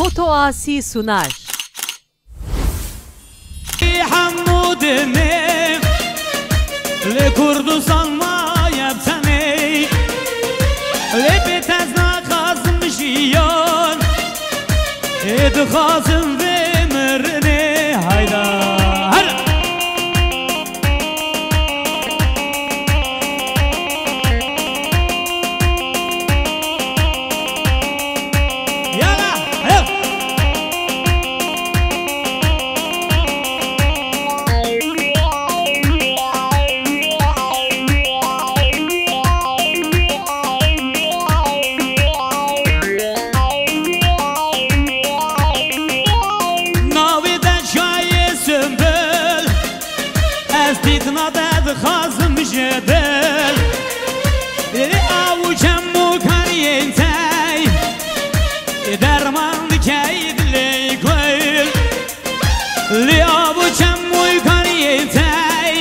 Foto Asi sunar. Hamudine le Kurdistan ma yapsane le betazna khazm shiyan ed khazm ve merne hayda خازم جدل لی آوچم مکانیتای درمان دکید لی کل لی آوچم مکانیتای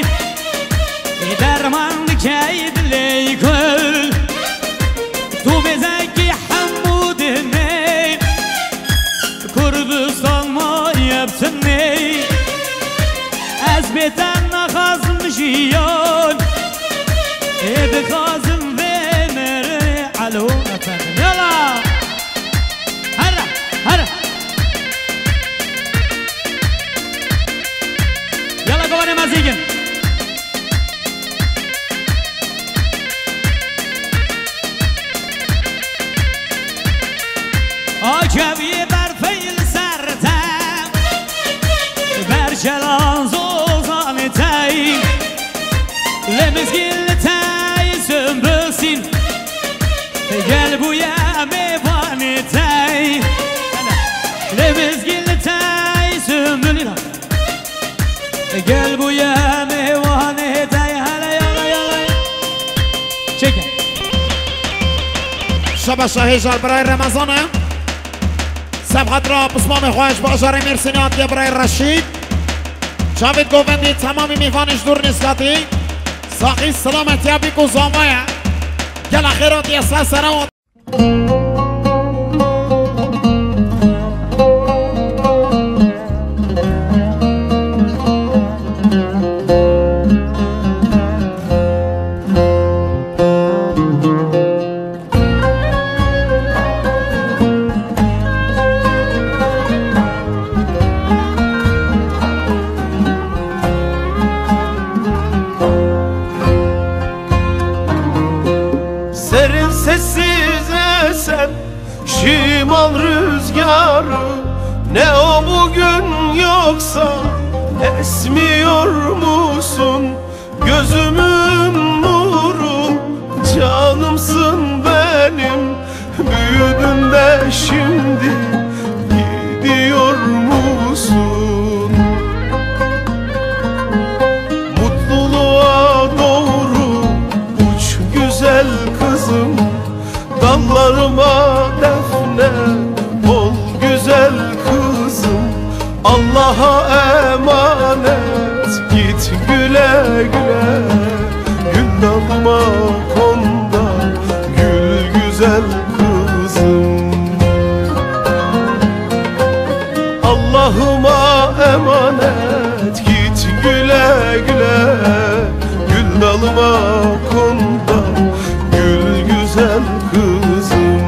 درمان دکید لی کل تو بزکی حمودنی کردستان ما یبتنی از بیتن خازم جيون إذا خازم بمر علو أفهم يلا هرا هرا يلا قوانين مزيجن عجبي برفيل سرتم برجلان زوزان تاي لمزگل تای سنبسین گل بویا میوانی تای لمزگل تای سنبلین گل بویا میوانی تای هلا یالا یالا چکن شب شاهیجار برای رمضانه سبحت را بسمام خواهش با اجاره مرسینات که برای رشید جاوید گووندی تمامی میوانش دور نسکاتی ساقی سلامتی ابی کو زامایا گل اخیرات یا سرات Şimal rüzgarı ne o bugün yoksa esmiyor musun? Gözümün nuru canımsın benim, büyüdün de şimdi gidiyor musun? Mutluluğa doğru uç güzel kızım, dallarıma defne ol güzel kızım. Allah'a emanet git güle güle, gül dalma konda gül güzel kızım. Allah'ıma emanet git güle güle, gül dalma konda gül güzel kızım.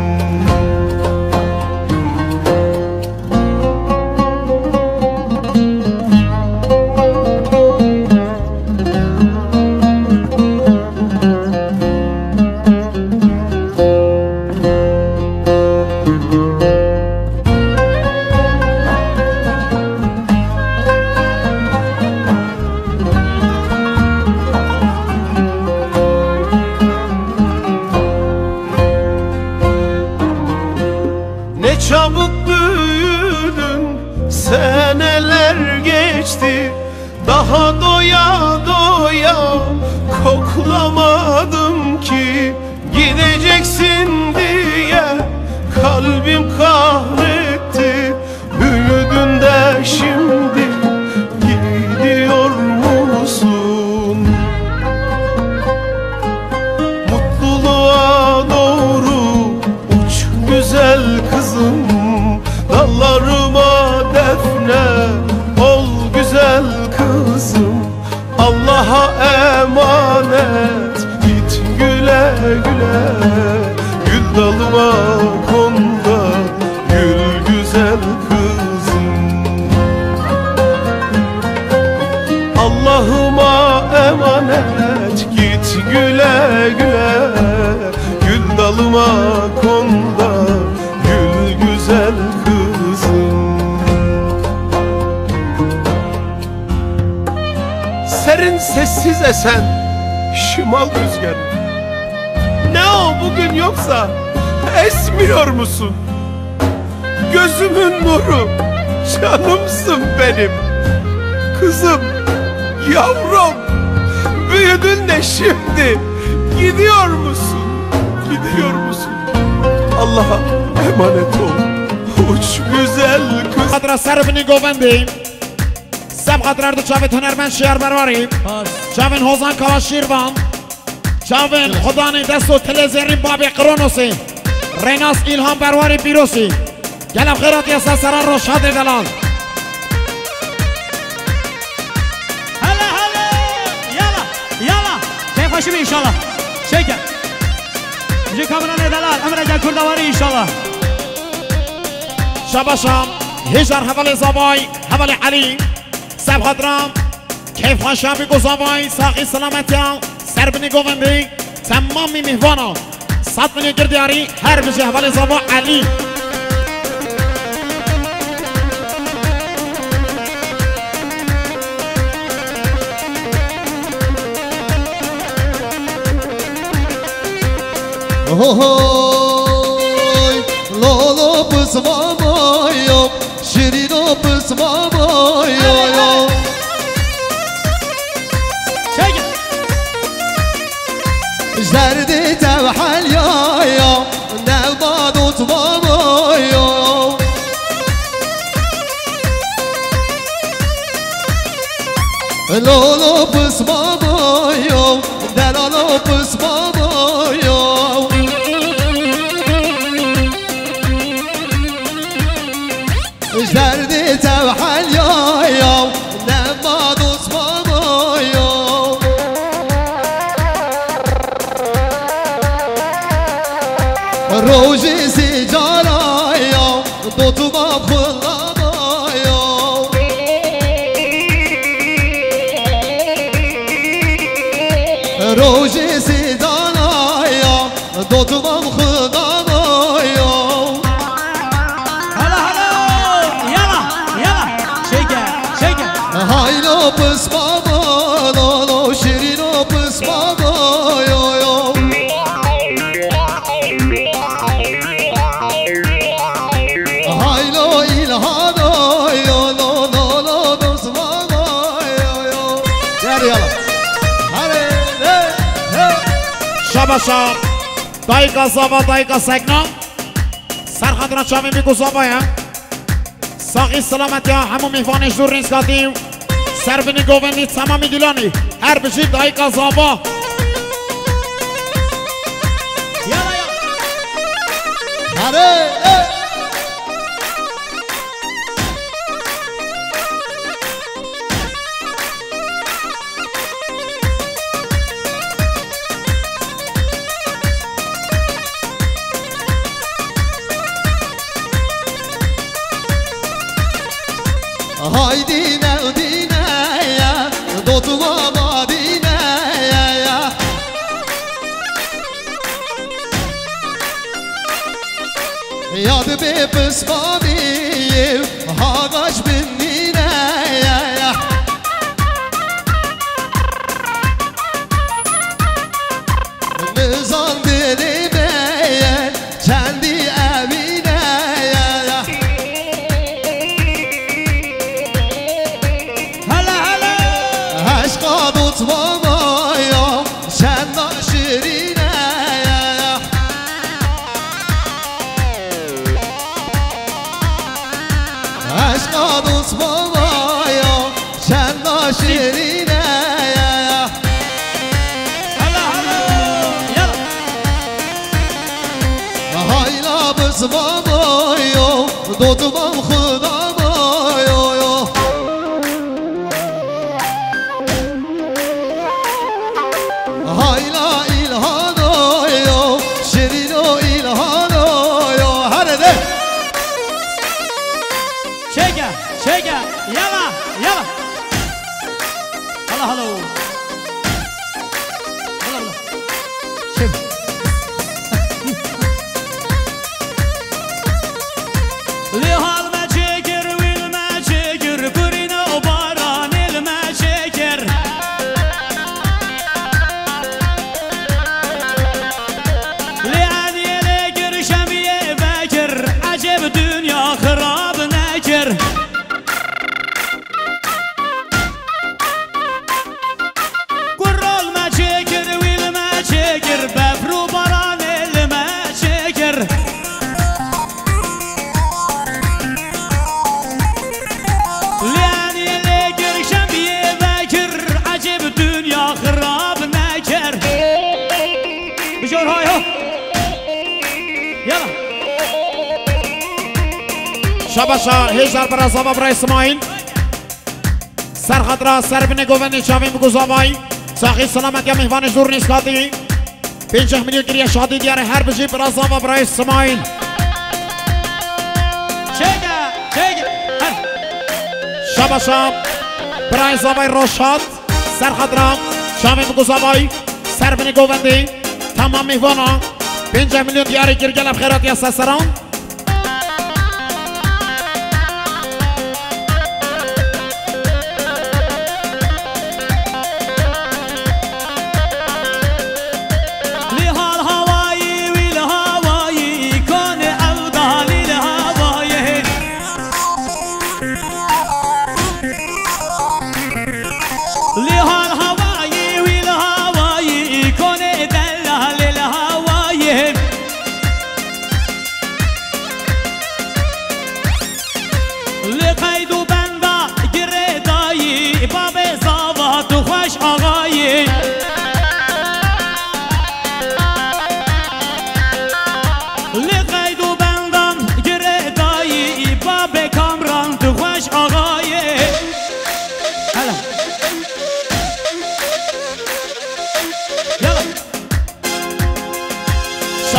Çabuk büyüdün, seneler geçti, daha doya doya koklamadım ki. Gideceksin diye kalbim kahretti, büyüdün de şimdi gidiyor musun? Mutluluğa doğru uç güzel kızım, dallar güle Gül dalıma konda gül güzel kızım Allah'ıma emanet git güle güle Gül dalıma konda gül güzel kızım Serin sessiz esen şimal rüzgarı Ne o bugün yoksa esmiyor musun? Gözümün nuru canımsın benim Kızım yavrum büyüdün de şimdi gidiyor musun? Gidiyor musun? Allah'a emanet ol uç güzel kız خاطر سربنی گووندی سب خاطر دو چاوید هنرمند شهر برواری چاوین هوزان کوا شیروان چاوین خدانی دستو تلزیرین بابی قرونوسی ریناس ایلهام برواری بیروسی گلم خیرات یاسا سران رو شاد دلال هلا هلا يلا يلا كيف هاشمي ان شاء الله شيكا جي كاميرا ندلال امر جا كردواري ان شاء الله شباشام هجر حوال زبای حوال علی سب خاطرم کیف خاشابی گزابای ساقی سلامتیا سربنی گووندی تمامی مهوانا صد منی گردیاری هر بجه حوال زبا علی Oy, lolo pısmamayım, şirino pısmamayım. شيكا Zerdi tevhel yayım, nevbad utmamayım. Lolo pısmamayım, delalo pısmamayım. Zerdi tevhel yayım, nevbad utmamayım. Roji sicarayım, dotuma fırlamayım. Roji sicarayım, dotuma fırlamayım. هلا هلا يلا يلا شيكا شيكا Haylo pısmama, lolo şirino pısmama, yo yo. Haylo ilhano, yo lo lo lo pısmama, yo yo. Hadi yala. Hadi, hey. شباشام دایکا زبا دایکا سگنا سر خاطر چاوین بی گزابایا ساقی سلامتیا همو میفانش دور نیسکاتیم سربنی گووندی تمامی دیلانی هر بجی دایکا زبا يلا يلا Hadi, hey. Haydi Medine ya, dotuma Madine ya. Yad be pısmamiyim, hagaç binnine ya. Nizam dilime kendi evine ya. هلا هلا Aşka tutmamayım, sen de şirine ya. Aşka tutmamayım, sen de şirine ya. هلا هلا يلا Hayla bızmamayım, tutmam kıdamayım. Hayla ilhanoyum, شباشا هزار برای زبا برای اسماعیل سرخط را سربین گووندی چاوین بگوزاوای ساخی سلامت یا مهوان جور نیسکاتی 50 میلیون گریه شادی دیاره هر بجی برای زبا برای اسماعیل شباشا برای زبای روشاد سرخط را چاوین بگوزاوای سربین گووندی تمام مهوانا 50 میلیون دیاره گرگل خیراتی از سران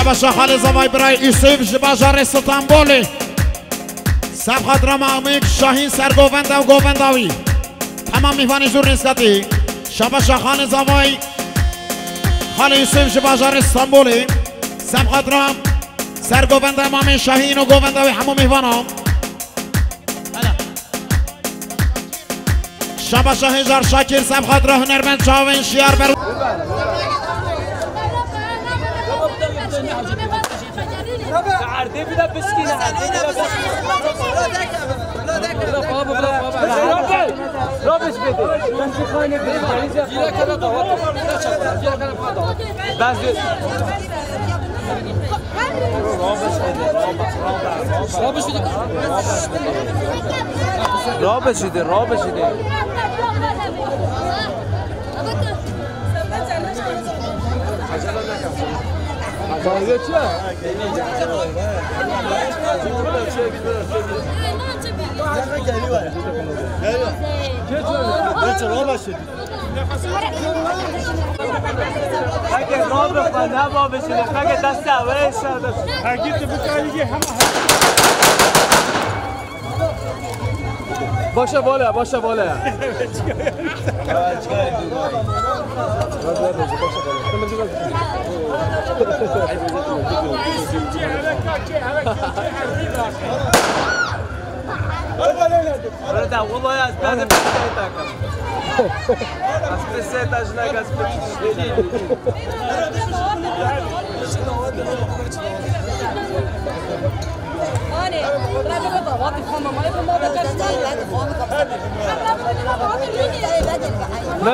شباشا خالی زوای برای یوسف جباجار استانبولی سبخات رامامیک شاهین سرگوونده و گوونداوی تمام میوانی جور نسکتی شباشا خالی زوای خالی یوسف جباجار استانبولی سبخات رام سرگوونده امامی شاهین و گوونداوی همو میوانا شباشا هزار شاکر سبخات را هنرمند چاوین شیار بر عرضي بدا بسكينة رابش بده من خانه بده جيرا كذا طوات جيرا كذا طوات بس رابش بده رابش بده Bağırıyor ya. Geliyor. Geçen o başladı. Herkes ne yapıyor? Ne yapıyor şimdi? Herkes ders alıyor. Herkes bu kayıcı hemen. Başa bola, başa bola. Burada والله از بعد بسیار از بسیار تاجناک از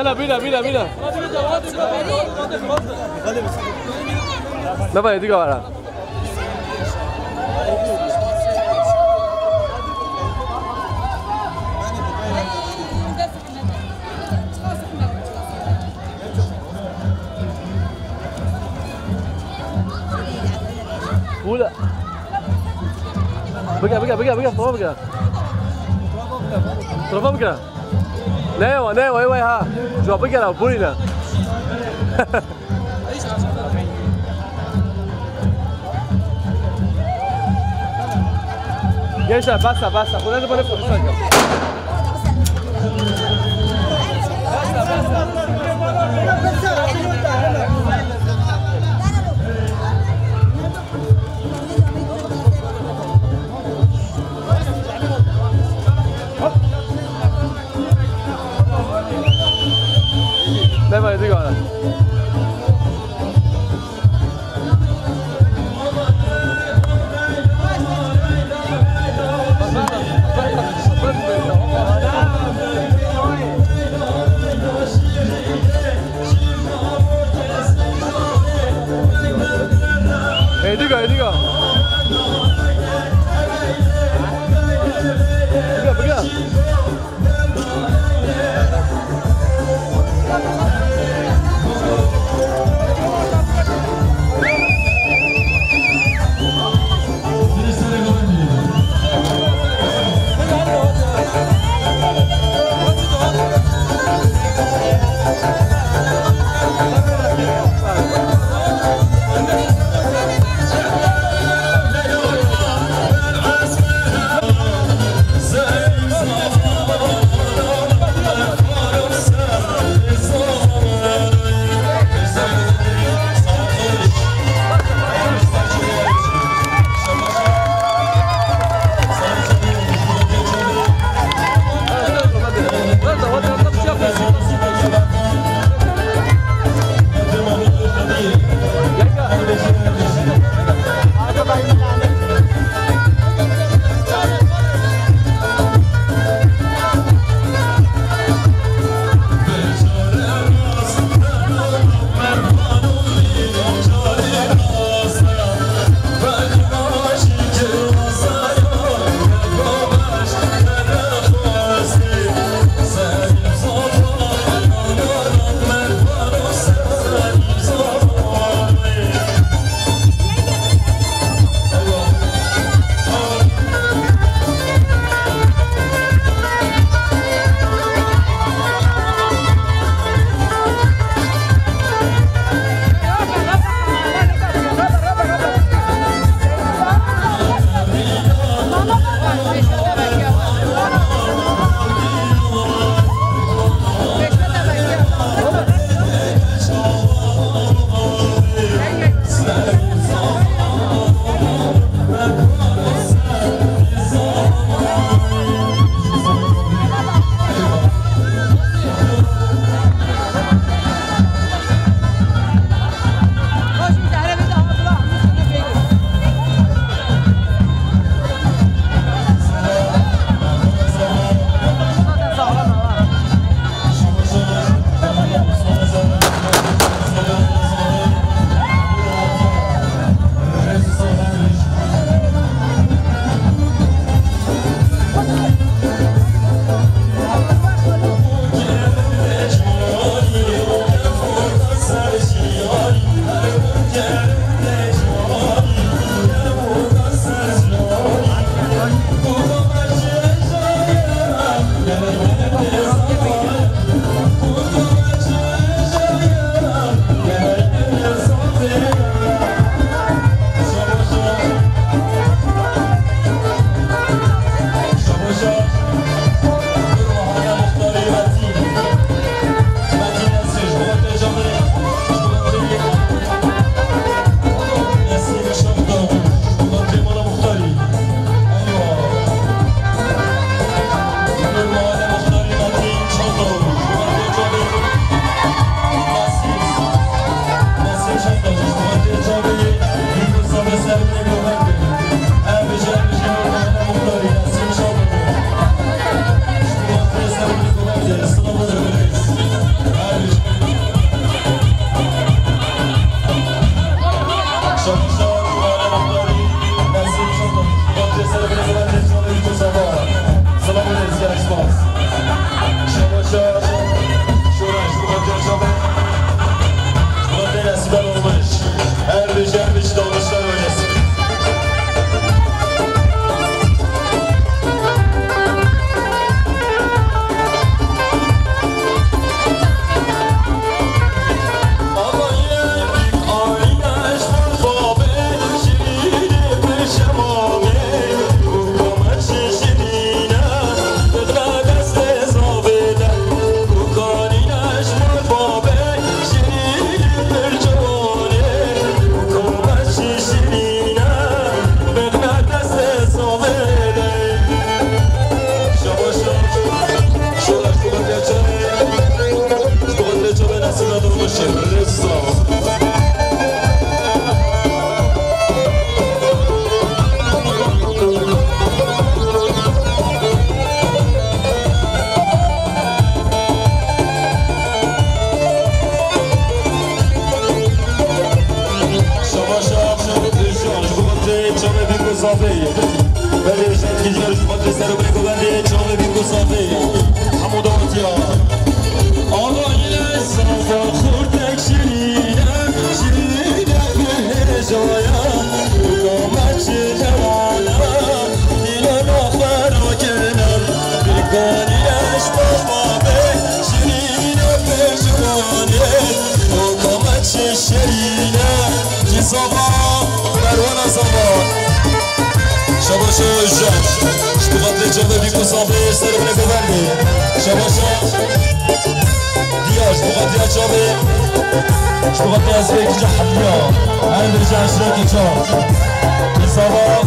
لا بينا نه باید دیگه برم Pula. Bega. Trova bega. Ne, vay ha. Jo bega, pulina. Gençler basta. Bunları böyle konuşacağız. Ne var diyor ana? صافي بلي رجعت كي جرت مدرسة سالو بريكو بندي شغل بيكو صافي حمود وطيا الله ينس فخور تكشيرينا شيرينا بهجايا وقامت جوانا دينا نخبر وكنا بيكوني اشبه بابي شيرينا بهجواني وقامت شيرينا جي صبا مروانة صبا شباشا الجاش اشتغلت لجنة بيكو صافي سالو بريكو بندي شباشا اشتغلت يا شباب اشتغلت يا زبيك جحديا انا برجع اشتراكي شاب صباح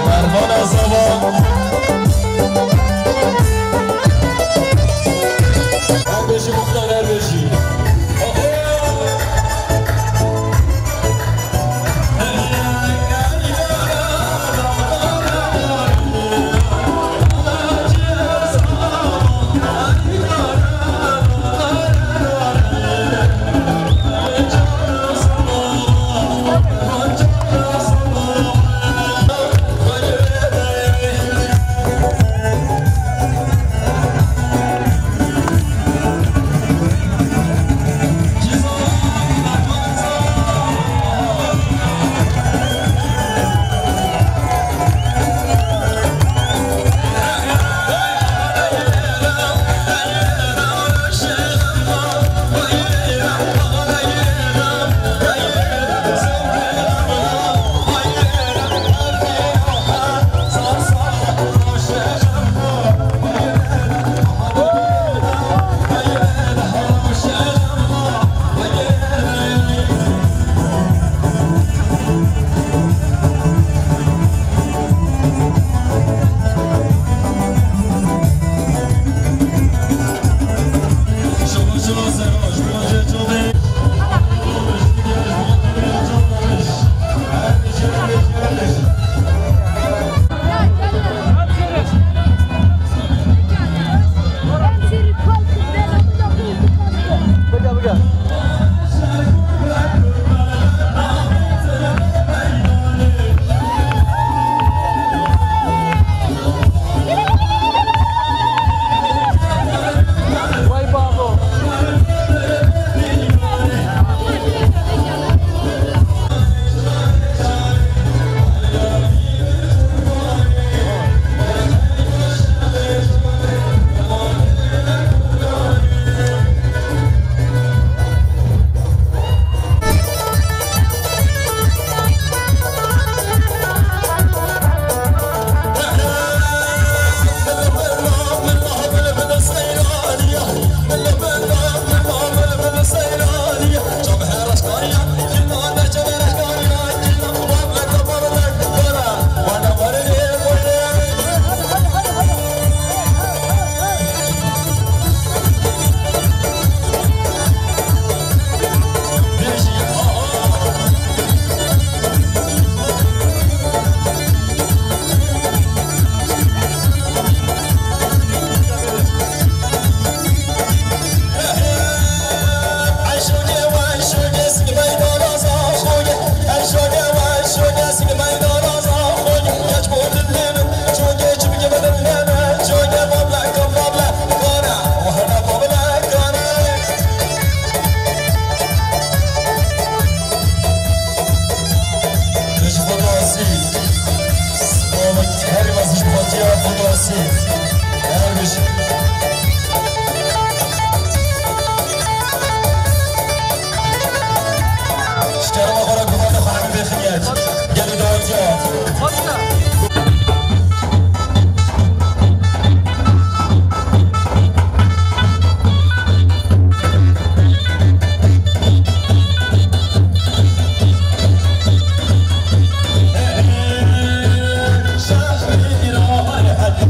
مرمانا صباح هربشي مختار هربشي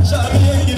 شعبي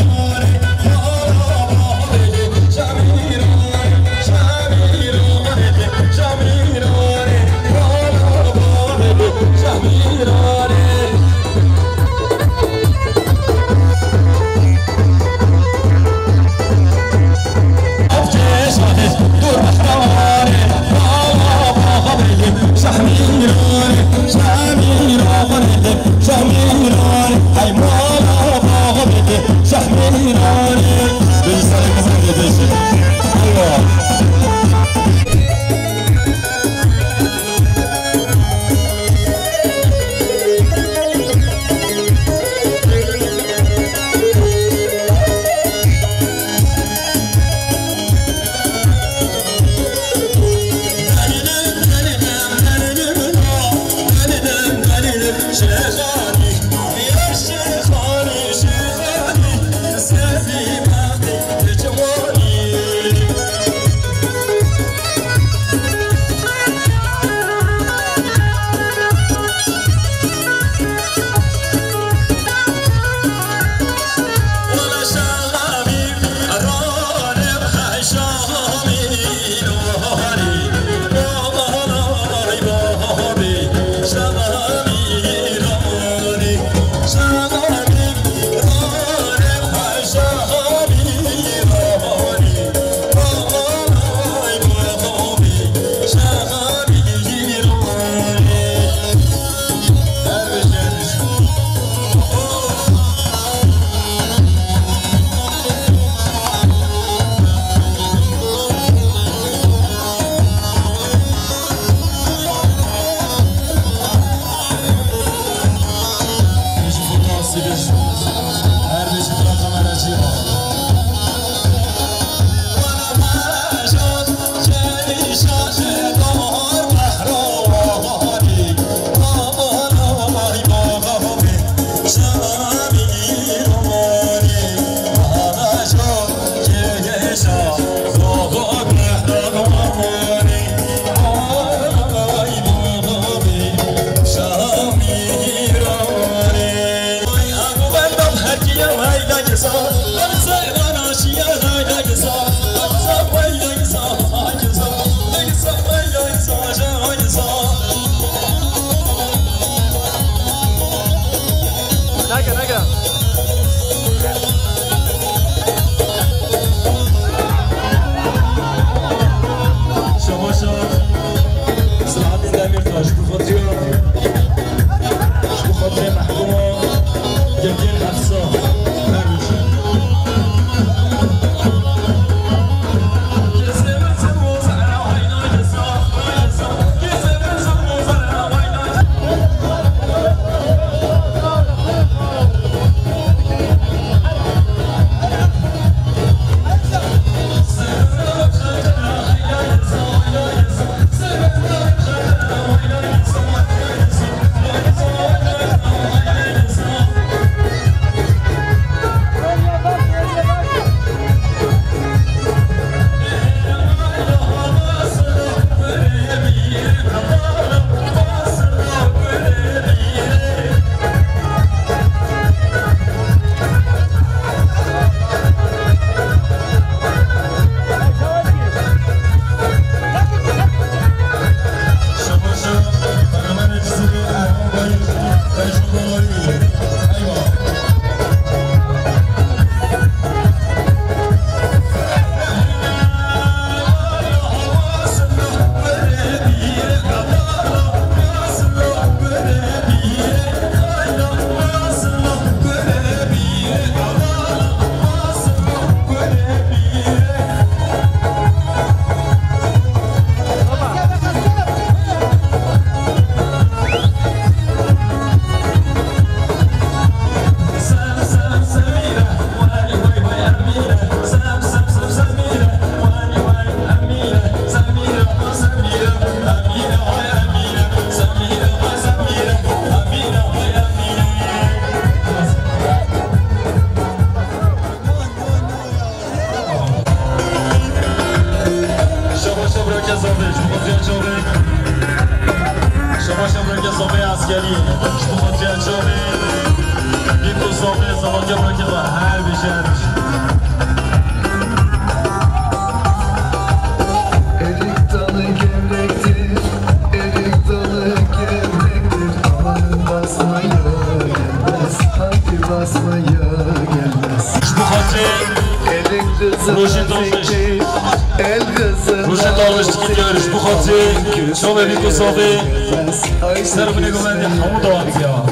شما بی کسافه سر بینه گمندی همون دوام بگیام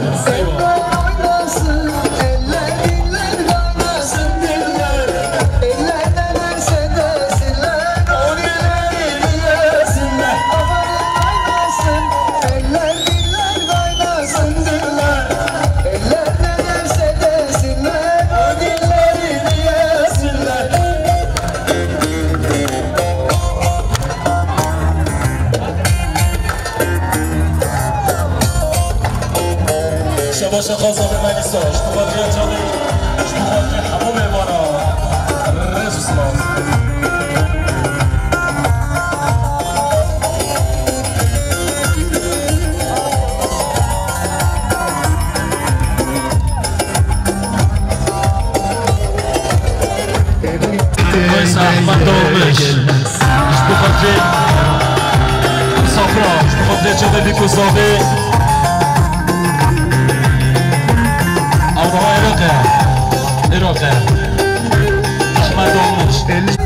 باشه خواستم به من ایستاش تو خاطر جانی تو خاطر همه میمانا رزو سلام وایسا احمد دارمش تو خاطر صفرا تو خاطر جانی بی کسافه أوضاع إراقة أحمد دارمش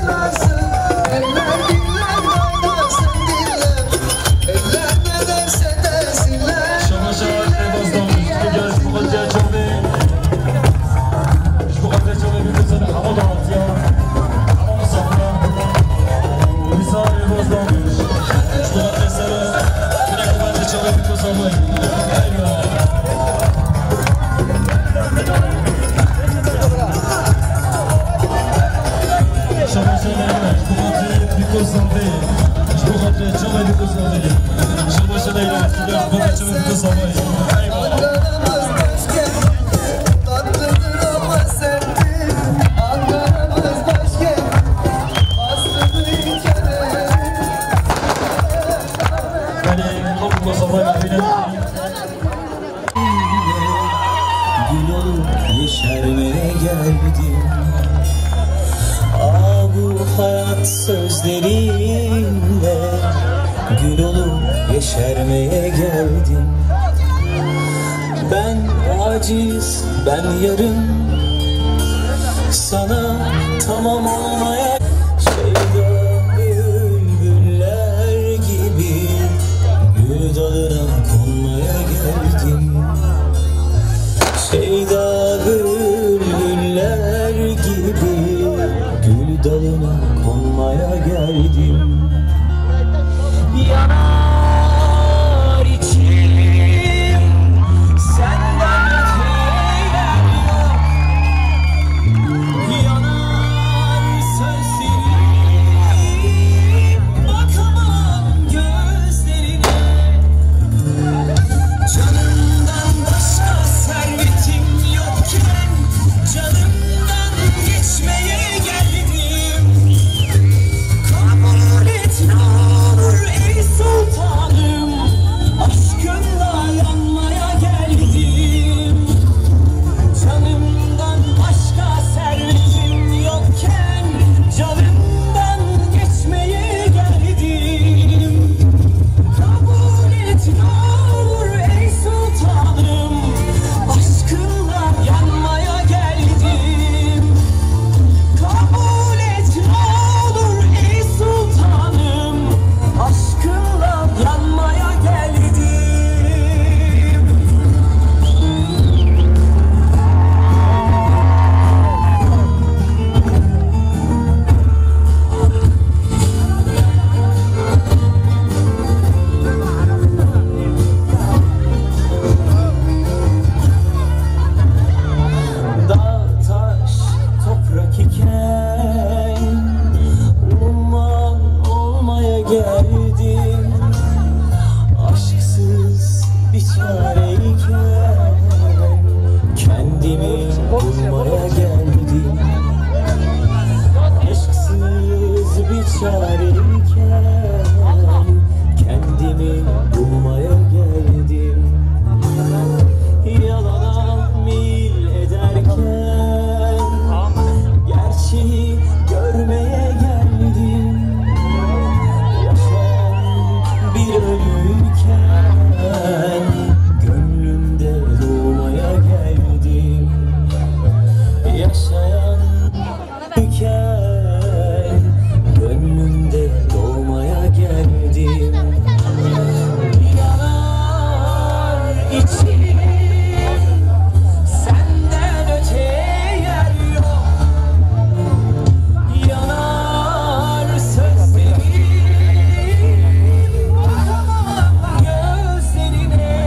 بزنده شو خاطر جامعه بزنده شو باشه لیلا خدا خدا جامعه بزنده Yeşermeye geldim. Bu hayat sözlerinle gül olup yeşermeye geldim. Ben aciz, ben yarım, sana tamam olmaya şeyda bülbüller gibi gül dalına konmaya geldim. Şeyda bülbüller gibi gül dalına konmaya geldim. Yanar içim senden öteye yer yok. Yanar sözlerim, bakamam gözlerine. Canımdan başka servetim yokken canımdan geçmeye geldim. Kabul et ne olur ey sultanım, aşkınla yanmaya geldim. Canımdan başka servetim yokken canımdan geçmeye geldim. Kabul et ne olur ey sultanım, aşkınla yanmaya geldim. Kabul et ne olur ey sultanım, aşkınla yanmaya geldim. Dağ, taş, toprak iken umman olmaya geldim. Aşksız bir çareyken kendimi bulmaya geldim. Aşksız bir çareyken kendimi bulmaya geldim. Yalana mil ederken gerçeği görmeye geldim. Yaşayan bir ölüyken gönlümde doğmaya geldim. Yaşayan iken gönlümde doğmaya geldim. Yanar içim senden öteye yer yok. Yanar sözlerim, bakamam gözlerine.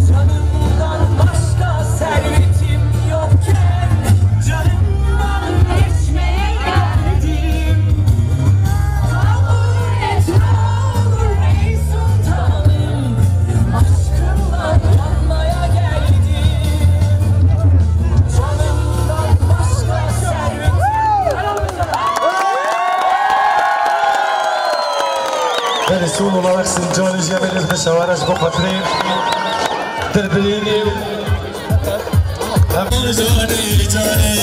Canımdan başka servetim yokken canımdan geçmeye geldim. Kabul et ne olur ey sultanım, aşkınla yanmaya geldim. Canımdan başka servetim. رسول الله سنجان جميل بشوارش بقطري تربيني جاني جاني